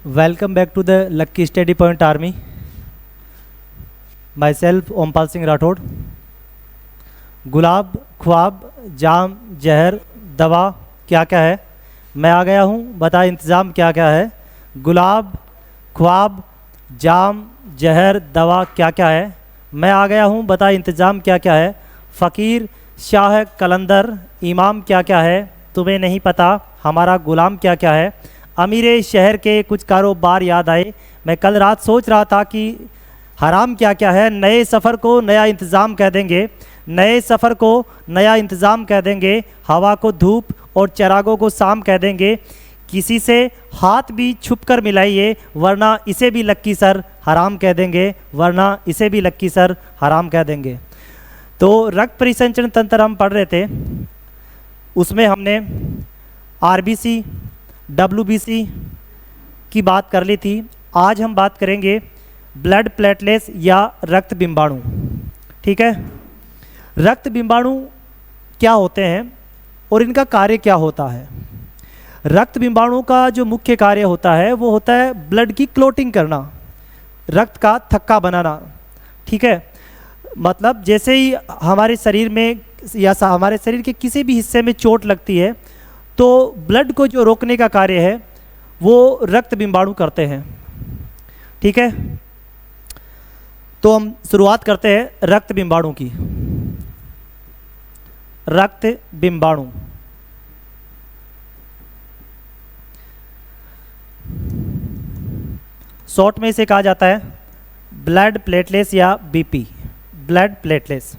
Welcome back to the Lucky Steady Point Army. Myself Ompal Singh Rathore. गुलाब, ख्वाब, जाम, जहर, दवा क्या क्या है? मैं आ गया हूँ, बता इंतज़ाम क्या क्या है? गुलाब, ख्वाब, जाम, जहर, दवा क्या क्या है? मैं आ गया हूँ, बता इंतज़ाम क्या क्या है? फ़कीर, शाह, कलंदर, इमाम क्या क्या है? तुम्हें नहीं पता हमारा गुलाम क्या क्या है? अमीरे शहर के कुछ कारोबार याद आए. मैं कल रात सोच रहा था कि हराम क्या क्या है. नए सफ़र को नया इंतज़ाम कह देंगे, नए सफ़र को नया इंतज़ाम कह देंगे. हवा को धूप और चरागों को शाम कह देंगे. किसी से हाथ भी छुप कर मिलाइए, वरना इसे भी लक्की सर हराम कह देंगे, वरना इसे भी लक्की सर हराम कह देंगे. तो रक्त परिसंचरण तंत्र हम पढ़ रहे थे, उसमें हमने आरबीसी, डब्ल्यूबीसी की बात कर ली थी. आज हम बात करेंगे ब्लड प्लेटलेट्स या रक्त बिंबाणु. ठीक है, रक्त बिंबाणु क्या होते हैं और इनका कार्य क्या होता है? रक्त बिंबाणु का जो मुख्य कार्य होता है वो होता है ब्लड की क्लोटिंग करना, रक्त का थक्का बनाना. ठीक है, मतलब जैसे ही हमारे शरीर में या हमारे शरीर के किसी भी हिस्से में चोट लगती है तो ब्लड को जो रोकने का कार्य है वो रक्त बिंबाणु करते हैं. ठीक है, तो हम शुरुआत करते हैं रक्त बिंबाणु की. रक्त बिंबाणु शॉर्ट में इसे कहा जाता है ब्लड प्लेटलेट्स या बीपी, ब्लड प्लेटलेट्स.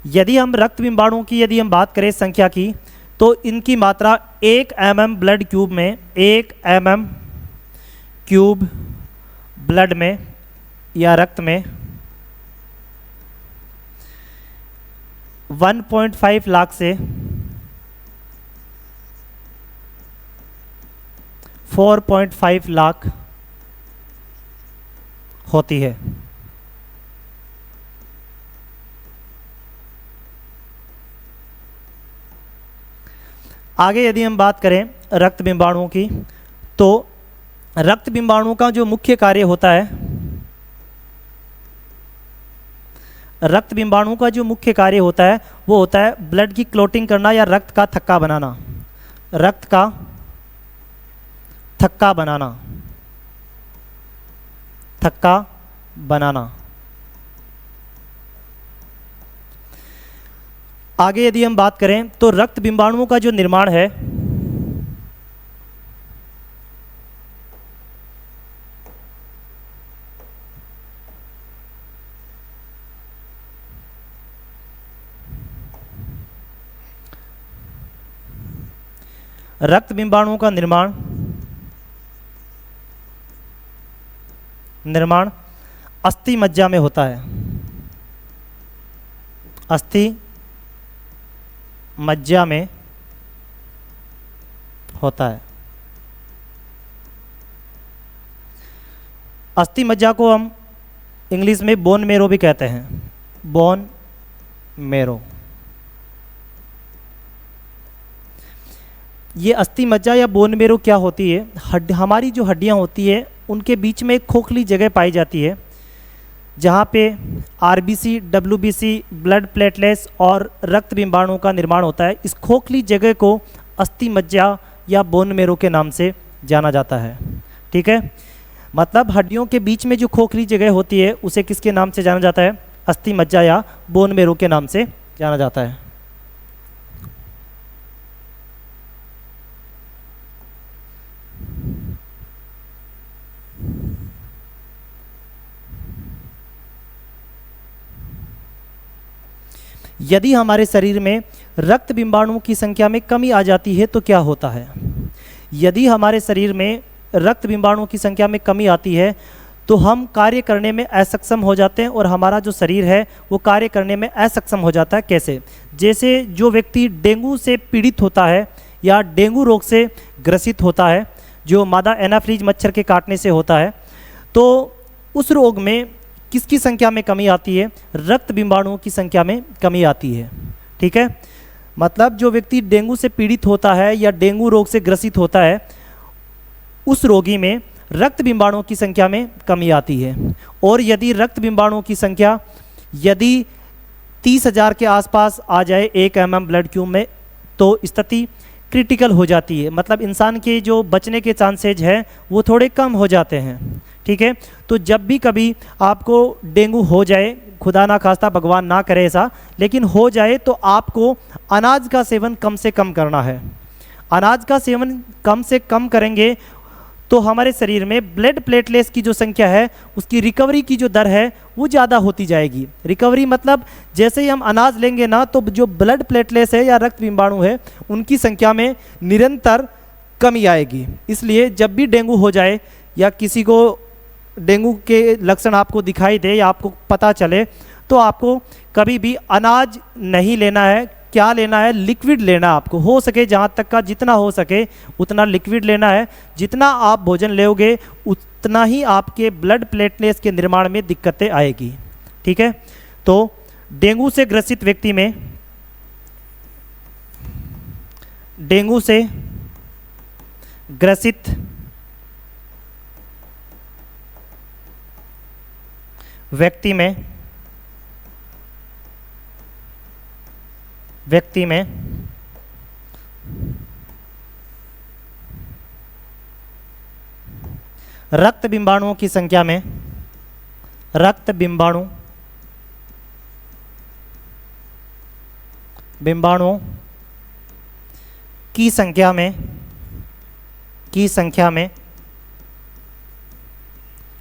यदि हम रक्त बिंबाणु की यदि हम बात करें संख्या की, तो इनकी मात्रा 1 mm ब्लड क्यूब में, 1 mm क्यूब ब्लड में या रक्त में 1.5 लाख से 4.5 लाख होती है. आगे यदि हम बात करें रक्त बिंबाणुओं की, तो रक्त बिंबाणु का जो मुख्य कार्य होता है, रक्त बिंबाणु का जो मुख्य कार्य होता है वो होता है ब्लड की क्लोटिंग करना या रक्त का थक्का बनाना, रक्त का थक्का बनाना, थक्का बनाना. आगे यदि हम बात करें तो रक्त बिंबाणुओं का जो निर्माण है, रक्त बिंबाणुओं का निर्माण अस्थि मज्जा में होता है, अस्थि मज्जा में होता है. अस्थि मज्जा को हम इंग्लिश में बोन मेरो भी कहते हैं, बोन मेरो. ये अस्थि मज्जा या बोन मेरो क्या होती है? हमारी जो हड्डियां होती है उनके बीच में एक खोखली जगह पाई जाती है जहाँ पे आरबीसी, डब्ल्यूबीसी, ब्लड प्लेटलेट्स और रक्त बिंबाणु का निर्माण होता है. इस खोखली जगह को अस्थि मज्जा या बोन मेरो के नाम से जाना जाता है. ठीक है, मतलब हड्डियों के बीच में जो खोखली जगह होती है उसे किसके नाम से जाना जाता है? अस्थि मज्जा या बोन मेरो के नाम से जाना जाता है. यदि हमारे शरीर में रक्त बिंबाणुओं की संख्या में कमी आ जाती है तो क्या होता है? यदि हमारे शरीर में रक्त बिंबाणुओं की संख्या में कमी आती है तो हम कार्य करने में असक्षम हो जाते हैं और हमारा जो शरीर है वो कार्य करने में असक्षम हो जाता है. कैसे? जैसे जो व्यक्ति डेंगू से पीड़ित होता है या डेंगू रोग से ग्रसित होता है, जो मादा एनाफ्रीज मच्छर के काटने से होता है, तो उस रोग में किसकी संख्या में कमी आती है? रक्त बिंबाणुओं की संख्या में कमी आती है. ठीक है, मतलब जो व्यक्ति डेंगू से पीड़ित होता है या डेंगू रोग से ग्रसित होता है, उस रोगी में रक्त बिंबाणुओं की संख्या में कमी आती है। और यदि रक्त बिंबाणुओं की संख्या यदि 30,000 के आसपास आ जाए 1 mm ब्लड क्यूब में, तो स्थिति क्रिटिकल हो जाती है, मतलब इंसान के जो बचने के चांसेज है वो थोड़े कम हो जाते हैं। ठीक है, तो जब भी कभी आपको डेंगू हो जाए, खुदा ना खास्ता, भगवान ना करे ऐसा, लेकिन हो जाए तो आपको अनाज का सेवन कम से कम करना है। अनाज का सेवन कम से कम करेंगे तो हमारे शरीर में ब्लड प्लेटलेट्स की जो संख्या है, उसकी रिकवरी की जो दर है वो ज़्यादा होती जाएगी। रिकवरी मतलब जैसे ही हम अनाज लेंगे ना, तो जो ब्लड प्लेटलेट्स है या रक्त बिंबाणु है, उनकी संख्या में निरंतर कमी आएगी। इसलिए जब भी डेंगू हो जाए या किसी को डेंगू के लक्षण आपको दिखाई दे या आपको पता चले, तो आपको कभी भी अनाज नहीं लेना है। क्या लेना है? लिक्विड लेना है। आपको हो सके जहाँ तक का जितना हो सके उतना लिक्विड लेना है। जितना आप भोजन लेोगे उतना ही आपके ब्लड प्लेटलेट्स के निर्माण में दिक्कतें आएगी। ठीक है, तो डेंगू से ग्रसित व्यक्ति में डेंगू से ग्रसित व्यक्ति में रक्त बिंबाणुओं की संख्या में बिंबाणुओं की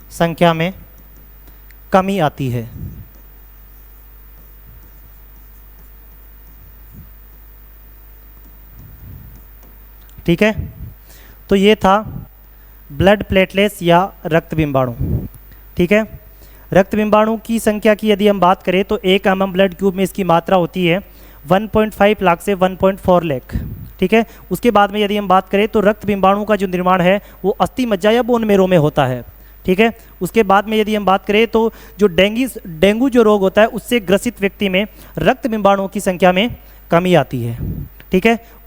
संख्या में कमी आती है। ठीक है, तो ये था ब्लड प्लेटलेट्स या रक्त बिंबाणु। ठीक है, रक्त बिंबाणु की संख्या की यदि हम बात करें तो 1 mm ब्लड क्यूब में इसकी मात्रा होती है 1.5 लाख से 1.4 लाख। ठीक है, उसके बाद में यदि हम बात करें तो रक्त बिंबाणु का जो निर्माण है वो अस्थि मज्जा या बोन मेरो में होता है। ठीक है, उसके बाद में यदि हम बात करें तो जो डेंगू जो रोग होता है उससे ग्रसित व्यक्ति में रक्त बिंबाणुओं की संख्या में कमी आती है। ठीक है,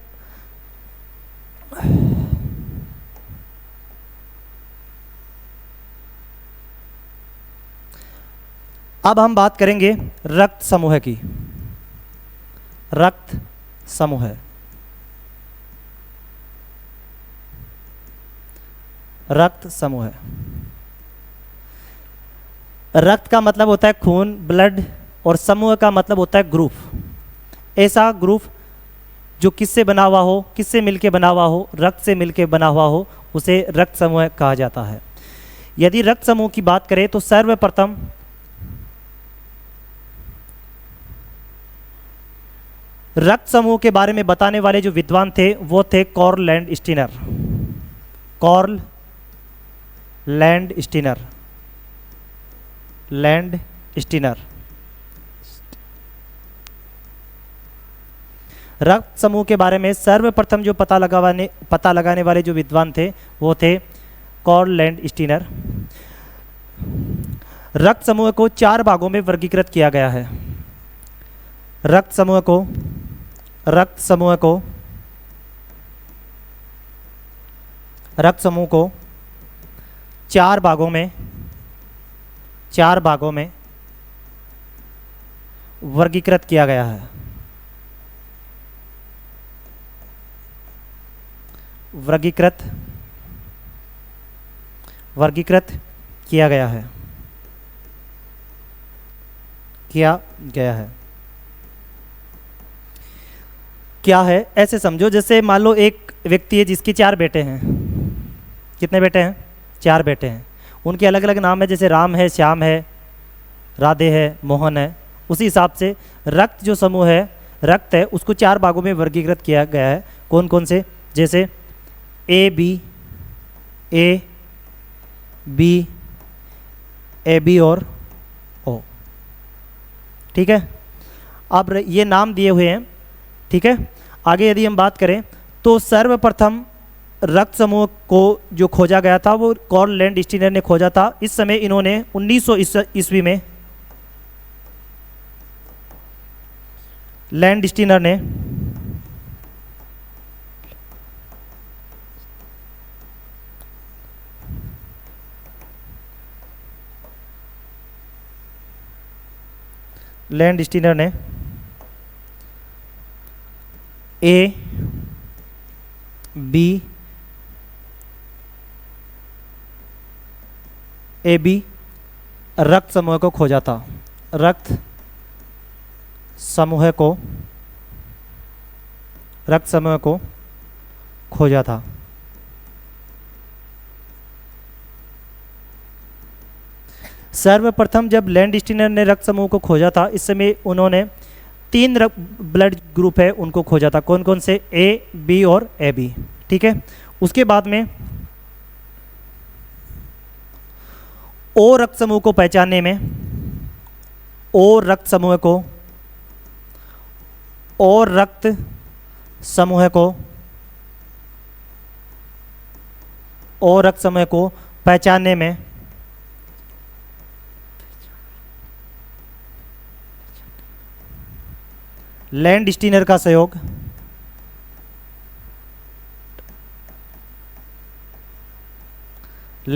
अब हम बात करेंगे रक्त समूह की। रक्त समूह, रक्त समूह, रक्त का मतलब होता है खून, ब्लड, और समूह का मतलब होता है ग्रुप। ऐसा ग्रुप जो किससे बना हुआ हो, किससे मिलके बना हुआ हो, रक्त से मिलके बना हुआ हो, उसे रक्त समूह कहा जाता है। यदि रक्त समूह की बात करें तो सर्वप्रथम रक्त समूह के बारे में बताने वाले जो विद्वान थे वो थे कॉर्ल लैंडस्टीनर। कॉर्ल लैंडस्टीनर रक्त समूह के बारे में सर्वप्रथम जो पता लगाने वाले जो विद्वान थे वो थे कॉर्ल लैंडस्टीनर। रक्त समूह को 4 भागों में वर्गीकृत किया गया है। रक्त समूह को 4 भागों में वर्गीकृत किया गया है। वर्गीकृत किया गया है। क्या है? ऐसे समझो जैसे मान लो एक व्यक्ति है जिसके 4 बेटे हैं। कितने बेटे हैं? 4 बेटे हैं। उनके अलग अलग नाम है, जैसे राम है, श्याम है, राधे है, मोहन है। उसी हिसाब से रक्त जो समूह है, रक्त है, उसको 4 भागों में वर्गीकृत किया गया है। कौन कौन से? जैसे ए बी और ओ। ठीक है, अब ये नाम दिए हुए हैं। ठीक है, आगे यदि हम बात करें तो सर्वप्रथम रक्त समूह को जो खोजा गया था वो कॉर्ल लैंडस्टीनर ने खोजा था। इस समय इन्होंने 1900 ईस्वी में लैंडस्टीनर ने लैंड स्टीनर ने ए बी रक्त समूह को खोजा था। रक्त समूह को खोजा था। सर्वप्रथम जब लैंड स्टीनर ने रक्त समूह को खोजा था, इस समय उन्होंने 3 ब्लड ग्रुप है उनको खोजा था। कौन कौन से? ए, बी और ए बी। ठीक है। उसके बाद में ओ रक्त समूह को पहचानने में ओ रक्त समूह को पहचानने में लैंड स्टीनर का सहयोग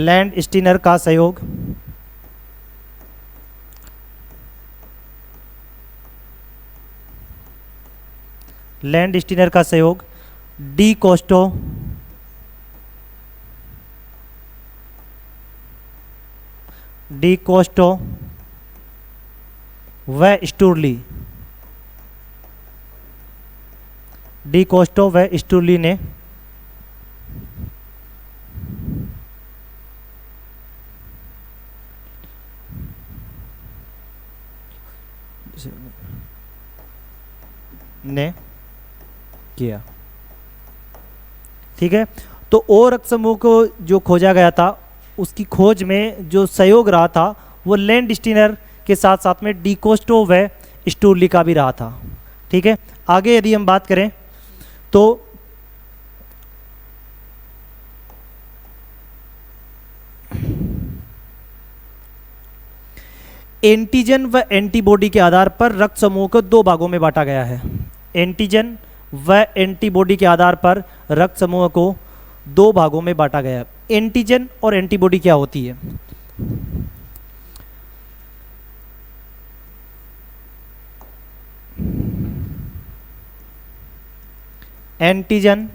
लैंड स्टीनर का सहयोग डी कोस्टो व स्टूरली ने किया। ठीक है। तो ओ रक्त समूह को जो खोजा गया था, उसकी खोज में जो सहयोग रहा था वो लैंड स्टीनर के साथ साथ में डी कोस्टो व स्टूरली का भी रहा था। ठीक है। आगे यदि हम बात करें तो एंटीजन व एंटीबॉडी के आधार पर रक्त समूह को 2 भागों में बांटा गया है। एंटीजन व एंटीबॉडी के आधार पर रक्त समूह को 2 भागों में बांटा गया है। एंटीजन और एंटीबॉडी क्या होती है? एंटीजन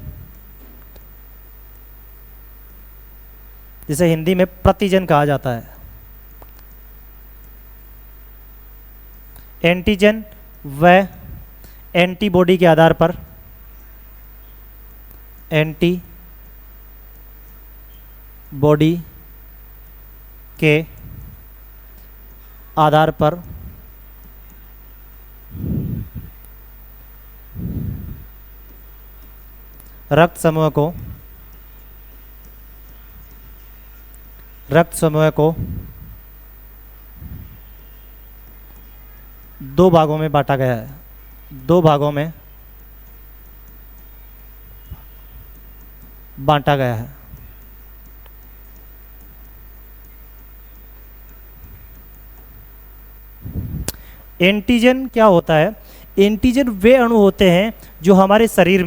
जिसे हिंदी में प्रतिजन कहा जाता है। एंटीजन व एंटीबॉडी के आधार पर रक्त समूह को 2 भागों में बांटा गया है। 2 भागों में बांटा गया है। एंटीजन क्या होता है? एंटीजन वे अणु होते हैं जो हमारे शरीर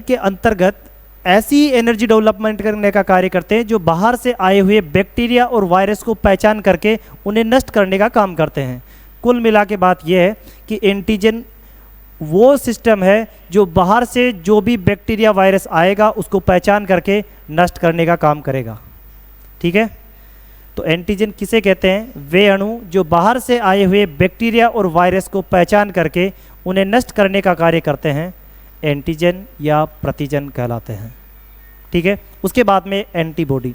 के अंतर्गत ऐसी एनर्जी डेवलपमेंट करने का कार्य करते हैं जो बाहर से आए हुए बैक्टीरिया और वायरस को पहचान करके उन्हें नष्ट करने का काम करते हैं। कुल मिला के बात यह है कि एंटीजन वो सिस्टम है जो बाहर से जो भी बैक्टीरिया वायरस आएगा उसको पहचान करके नष्ट करने का काम करेगा। ठीक है। तो एंटीजन किसे कहते हैं? वे अणु जो बाहर से आए हुए बैक्टीरिया और वायरस को पहचान करके उन्हें नष्ट करने का कार्य करते हैं, एंटीजन या प्रतिजन कहलाते हैं। ठीक है। उसके बाद में एंटीबॉडी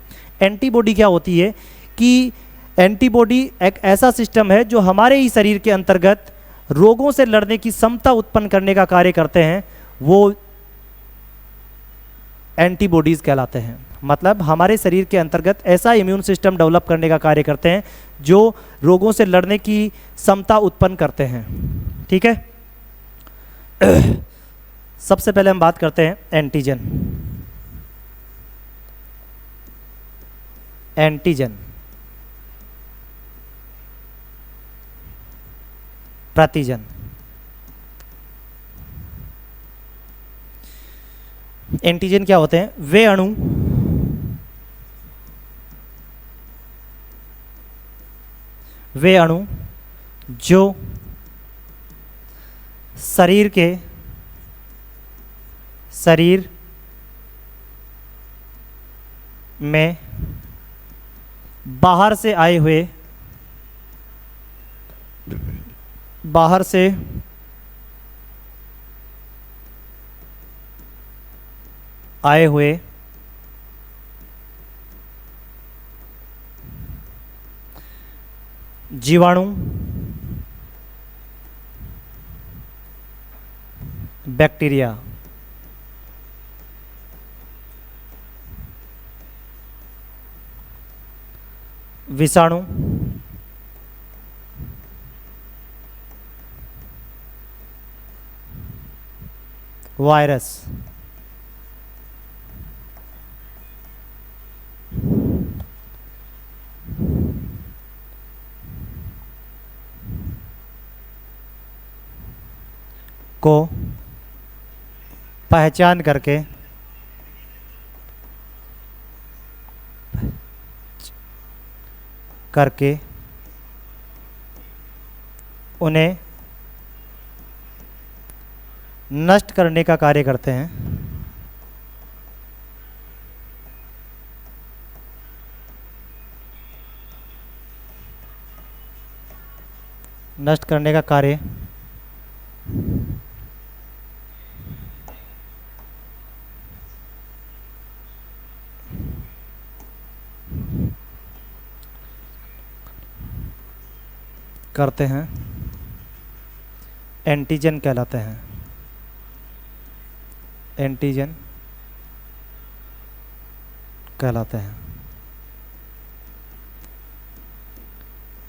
क्या होती है कि एंटीबॉडी एक ऐसा सिस्टम है जो हमारे ही शरीर के अंतर्गत रोगों से लड़ने की क्षमता उत्पन्न करने का कार्य करते हैं, वो एंटीबॉडीज कहलाते हैं। मतलब हमारे शरीर के अंतर्गत ऐसा इम्यून सिस्टम डेवलप करने का कार्य करते हैं जो रोगों से लड़ने की क्षमता उत्पन्न करते हैं। ठीक है। सबसे पहले हम बात करते हैं एंटीजन। प्रतिजन। एंटीजन क्या होते हैं? वे अणु जो शरीर में बाहर से आए हुए जीवाणु, बैक्टीरिया, विषाणु, वायरस, को पहचान करके उन्हें नष्ट करने का कार्य करते हैं। नष्ट करने का कार्य करते हैं, एंटीजन कहलाते हैं। एंटीजन कहलाते हैं।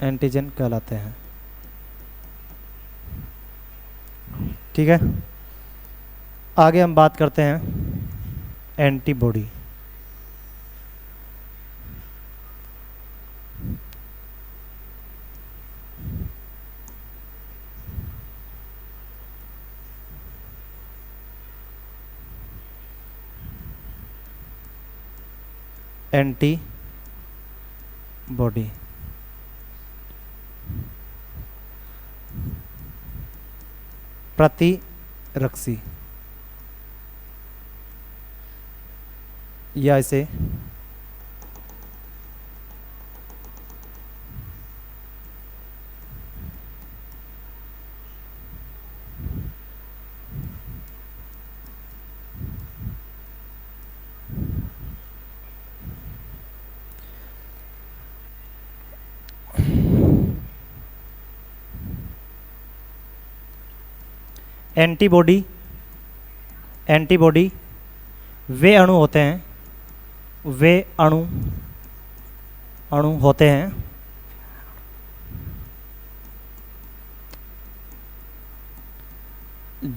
एंटीजन कहलाते हैं। ठीक है, आगे हम बात करते हैं एंटीबॉडी। एंटीबॉडी प्रतिरक्षी या इसे एंटीबॉडी वे अणु होते हैं, वे अणु होते हैं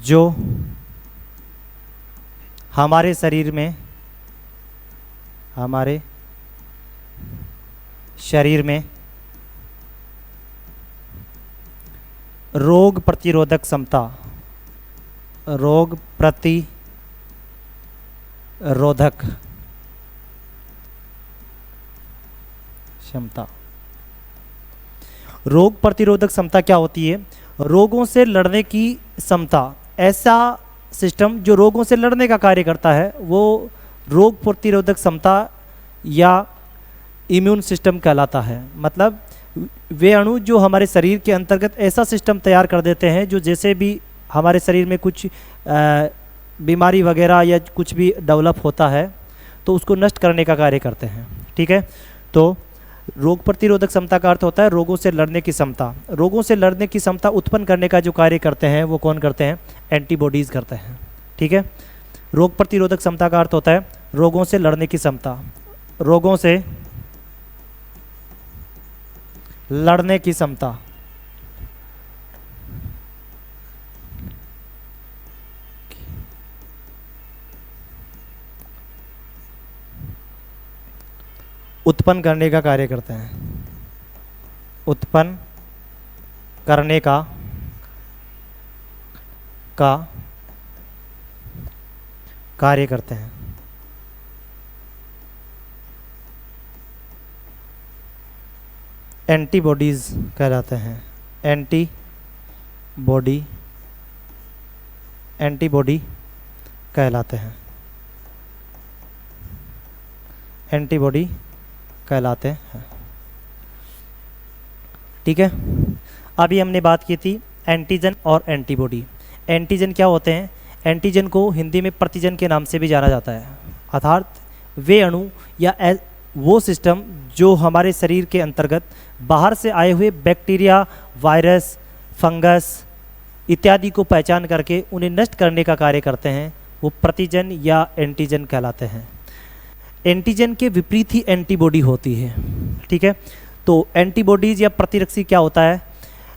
जो हमारे शरीर में रोग प्रतिरोधक क्षमता रोग प्रतिरोधक क्षमता क्या होती है? रोगों से लड़ने की क्षमता। ऐसा सिस्टम जो रोगों से लड़ने का कार्य करता है वो रोग प्रतिरोधक क्षमता या इम्यून सिस्टम कहलाता है। मतलब वे अणु जो हमारे शरीर के अंतर्गत ऐसा सिस्टम तैयार कर देते हैं जो जैसे भी हमारे शरीर में कुछ बीमारी वगैरह या कुछ भी डेवलप होता है तो उसको नष्ट करने का कार्य करते हैं। ठीक है, तो रोग प्रतिरोधक क्षमता का अर्थ होता है रोगों से लड़ने की क्षमता। रोगों से लड़ने की क्षमता उत्पन्न करने का जो कार्य करते हैं वो कौन करते हैं? एंटीबॉडीज़ करते हैं। ठीक है, रोग प्रतिरोधक क्षमता का अर्थ होता है रोगों से लड़ने की क्षमता। रोगों से लड़ने की क्षमता। उत्पन्न करने का कार्य करते हैं। उत्पन्न करने का कार्य करते हैं। एंटीबॉडीज कहलाते हैं। एंटीबॉडी एंटीबॉडी कहलाते हैं, एंटीबॉडी कहलाते हैं। ठीक है, अभी हमने बात की थी एंटीजन और एंटीबॉडी। एंटीजन क्या होते हैं? एंटीजन को हिंदी में प्रतिजन के नाम से भी जाना जाता है, अर्थात वे अणु या वो सिस्टम जो हमारे शरीर के अंतर्गत बाहर से आए हुए बैक्टीरिया, वायरस, फंगस इत्यादि को पहचान करके उन्हें नष्ट करने का कार्य करते हैं, वो प्रतिजन या एंटीजन कहलाते हैं। एंटीजन के विपरीत ही एंटीबॉडी होती है। ठीक है, तो एंटीबॉडीज़ या प्रतिरक्षी क्या होता है?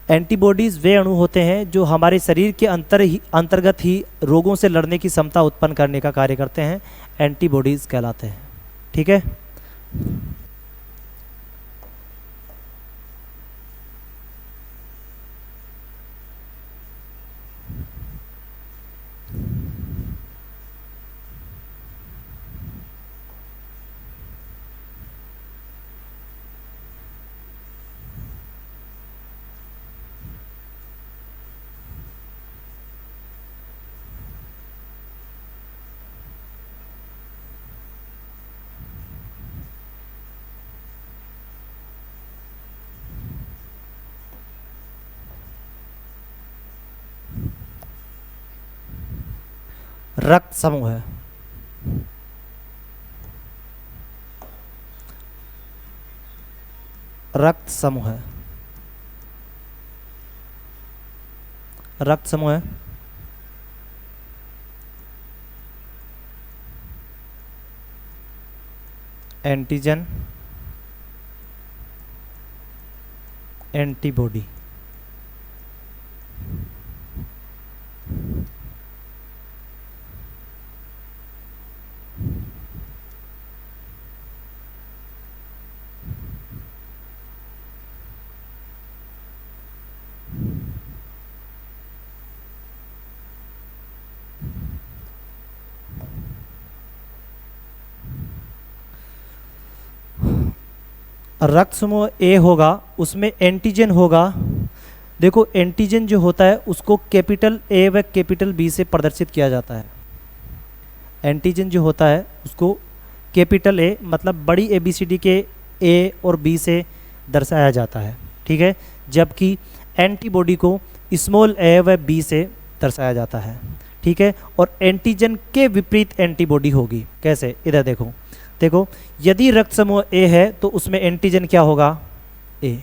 एंटीबॉडीज़ वे अणु होते हैं जो हमारे शरीर के अंतर्गत ही रोगों से लड़ने की क्षमता उत्पन्न करने का कार्य करते हैं, एंटीबॉडीज़ कहलाते हैं। ठीक है, रक्त समूह है। रक्त समूह है, रक्त समूह है। Antigen, antibody. रक्त समूह ए होगा, उसमें एंटीजन होगा। देखो एंटीजन जो होता है उसको कैपिटल ए व कैपिटल बी से प्रदर्शित किया जाता है। एंटीजन जो होता है उसको कैपिटल ए मतलब बड़ी ABCD के ए और बी से दर्शाया जाता है। ठीक है, जबकि एंटीबॉडी को स्मॉल ए व बी से दर्शाया जाता है। ठीक है, और एंटीजन के विपरीत एंटीबॉडी होगी। कैसे? इधर देखो, देखो यदि रक्त समूह ए है तो उसमें एंटीजन क्या होगा? ए।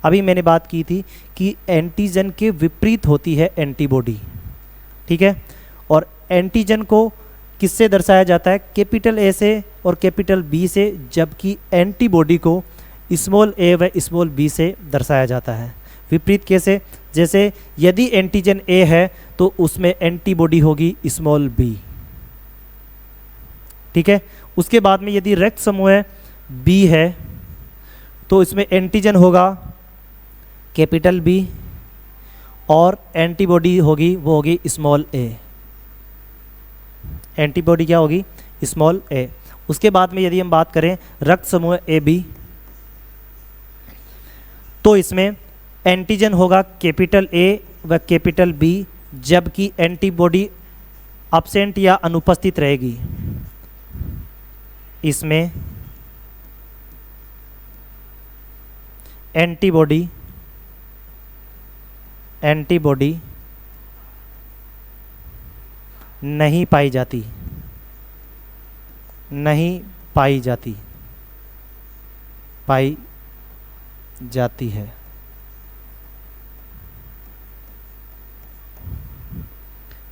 अभी मैंने बात की थी कि एंटीजन के विपरीत होती है एंटीबॉडी। ठीक है, और एंटीजन को किससे दर्शाया जाता है? कैपिटल ए से और कैपिटल बी से, जबकि एंटीबॉडी को स्मॉल ए व स्मॉल बी से दर्शाया जाता है। विपरीत कैसे? जैसे यदि एंटीजन ए है तो उसमें एंटीबॉडी होगी स्मॉल बी। ठीक है, उसके बाद में यदि रक्त समूह बी है तो इसमें एंटीजन होगा कैपिटल बी और एंटीबॉडी होगी वो होगी स्मॉल ए। एंटीबॉडी क्या होगी? स्मॉल ए। उसके बाद में यदि हम बात करें रक्त समूह ए बी तो इसमें एंटीजन होगा कैपिटल ए व कैपिटल बी, जबकि एंटीबॉडी अब्सेंट या अनुपस्थित रहेगी। इसमें एंटीबॉडी नहीं पाई जाती, नहीं पाई जाती, पाई जाती है।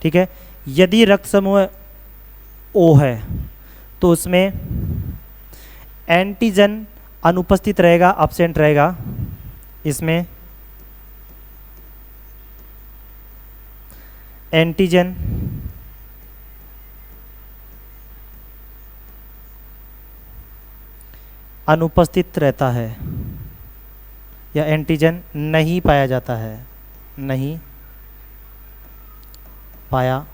ठीक है, यदि रक्त समूह ओ है तो उसमें एंटीजन अनुपस्थित रहेगा, अब्सेंट रहेगा। इसमें एंटीजन अनुपस्थित रहता है या एंटीजन नहीं पाया जाता है, नहीं पाया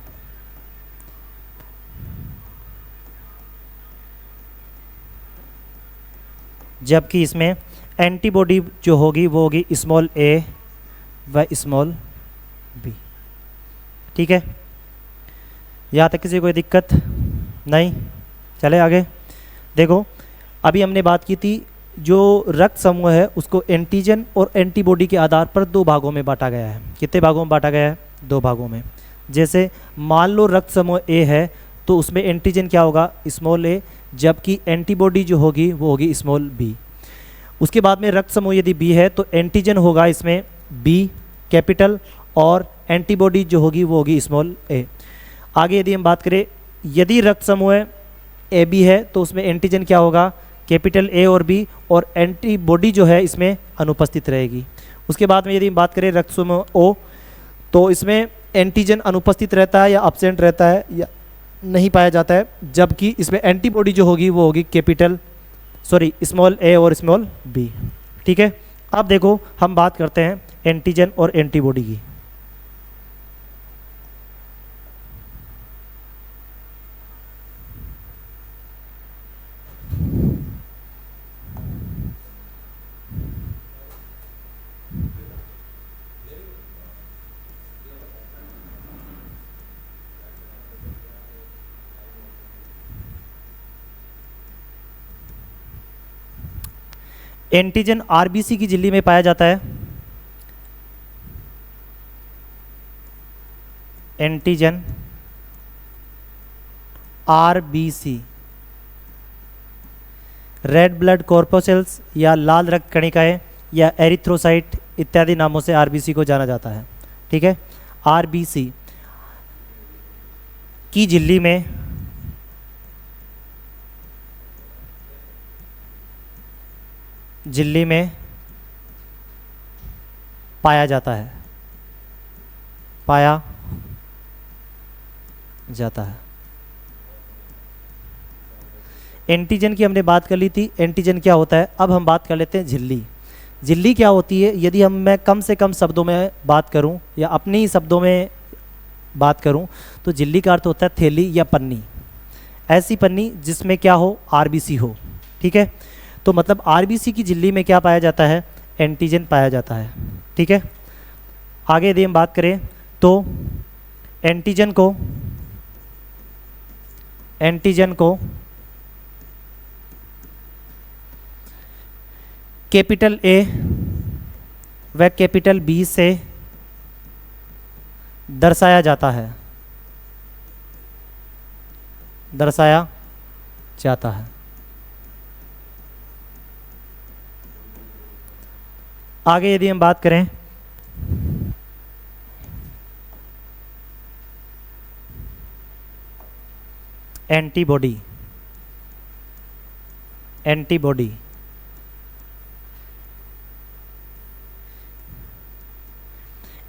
जबकि इसमें एंटीबॉडी जो होगी वो होगी स्मॉल ए व स्मॉल बी। ठीक है, यहाँ तक किसी कोई दिक्कत नहीं। चले आगे। देखो अभी हमने बात की थी जो रक्त समूह है उसको एंटीजन और एंटीबॉडी के आधार पर दो भागों में बांटा गया है। कितने भागों में बांटा गया है? दो भागों में। जैसे मान लो रक्त समूह ए है तो उसमें एंटीजन क्या होगा? स्मॉल ए, जबकि एंटीबॉडी जो होगी वो होगी स्मॉल बी। उसके बाद में रक्त समूह यदि बी है तो एंटीजन होगा इसमें बी कैपिटल और एंटीबॉडी जो होगी वो होगी स्मॉल ए। आगे यदि हम बात करें, यदि रक्त समूह ए बी है तो उसमें एंटीजन क्या होगा? कैपिटल ए और बी, और एंटीबॉडी जो है इसमें अनुपस्थित रहेगी। उसके बाद में यदि हम बात करें रक्त समूह ओ, तो इसमें एंटीजन अनुपस्थित रहता है या अब्सेंट रहता है या नहीं पाया जाता है, जबकि इसमें एंटीबॉडी जो होगी वो होगी स्मॉल ए और स्मॉल बी। ठीक है, अब देखो हम बात करते हैं एंटीजन और एंटीबॉडी की। एंटीजन आरबीसी की झिल्ली में पाया जाता है। Antigen RBC red blood corpuscles या लाल रक्त कणिकाएं या एरिथ्रोसाइट इत्यादि नामों से आरबीसी को जाना जाता है। ठीक है, आरबीसी की झिल्ली में पाया जाता है। एंटीजन की हमने बात कर ली थी, एंटीजन क्या होता है। अब हम बात कर लेते हैं झिल्ली। झिल्ली क्या होती है? यदि मैं कम से कम शब्दों में बात करूं या अपने ही शब्दों में बात करूं तो झिल्ली का अर्थ होता है थैली या पन्नी। ऐसी पन्नी जिसमें क्या हो? आरबीसी हो। ठीक है, तो मतलब आरबीसी की झिल्ली में क्या पाया जाता है? एंटीजन पाया जाता है। ठीक है, आगे यदि हम बात करें तो एंटीजन को कैपिटल ए व कैपिटल बी से दर्शाया जाता है। आगे यदि हम बात करें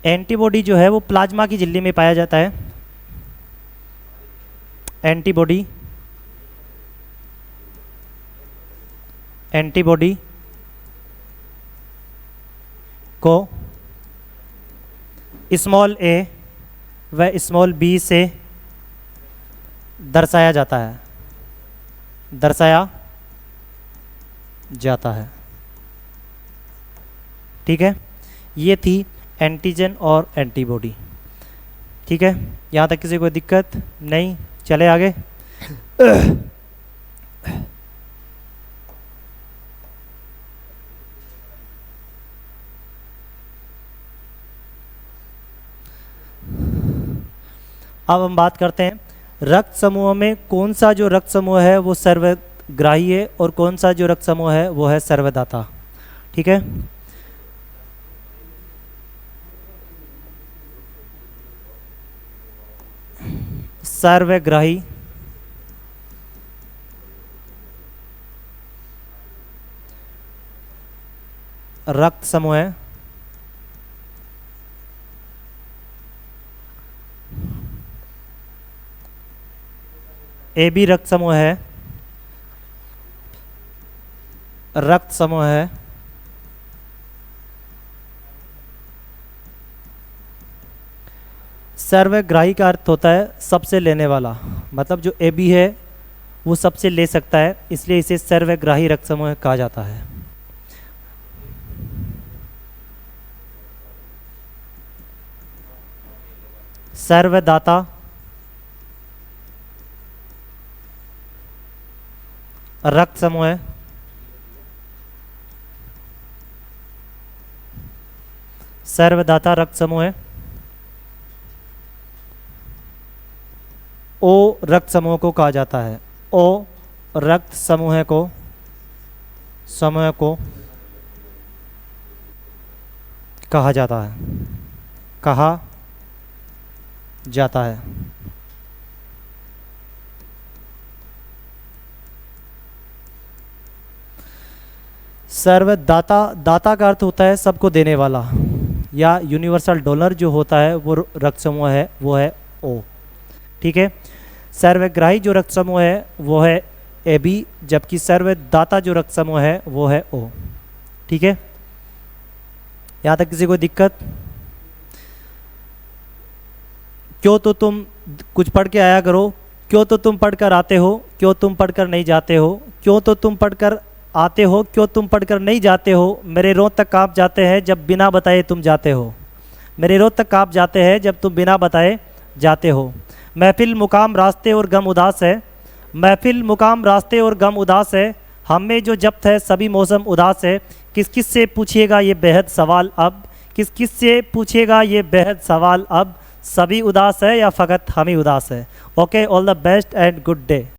एंटीबॉडी जो है वो प्लाज्मा की झिल्ली में पाया जाता है। एंटीबॉडी को स्मॉल ए व स्मॉल बी से दर्शाया जाता है। ठीक है, ये थी एंटीजन और एंटीबॉडी। ठीक है, यहाँ तक किसी को दिक्कत नहीं। चले आगे। अब हम बात करते हैं रक्त समूह में कौन सा जो रक्त समूह है वो सर्वग्राही है और कौन सा जो रक्त समूह है वो है सर्वदाता। ठीक है, सर्वग्राही रक्त समूह है ए बी रक्त समूह है सर्वग्राही का अर्थ होता है सबसे लेने वाला, मतलब जो ए बी है वो सबसे ले सकता है, इसलिए इसे सर्वग्राही रक्त समूह कहा जाता है। सर्वदाता, रक्त समूह है। सर्वदाता रक्त समूह है। ओ रक्त समूह को कहा जाता है। ओ रक्त समूह को कहा जाता है। कहा जाता है। सर्वदाता, दाता का अर्थ होता है सबको देने वाला, या यूनिवर्सल डोनर जो होता है वो रक्त समूह है, वो है ओ। ठीक है। सर्वग्राही जो रक्त समूह है वो है ए बी, जबकि सर्वदाता जो रक्त समूह है वो है ओ। ठीक है। यहाँ तक किसी को दिक्कत? क्यों तो तुम कुछ पढ़ के आया करो, क्यों तो तुम पढ़कर आते हो, क्यों तुम पढ़कर नहीं जाते हो, क्यों तो तुम पढ़कर आते हो, क्यों तुम पढ़कर नहीं जाते हो। मेरे रोज़ तक काँप जाते हैं जब बिना बताए तुम जाते हो। मेरे रोज़ तक काँप जाते हैं जब तुम बिना बताए जाते हो। महफिल मुकाम रास्ते और गम उदास है। महफिल मुकाम रास्ते और गम उदास है। हम में जो जब्त है सभी मौसम उदास है। किस किस से पूछिएगा ये बेहद सवाल अब, किस किस से पूछिएगा ये बेहद सवाल अब। सभी उदास है या फ़कत हम ही उदास है। Okay, all the best and good day.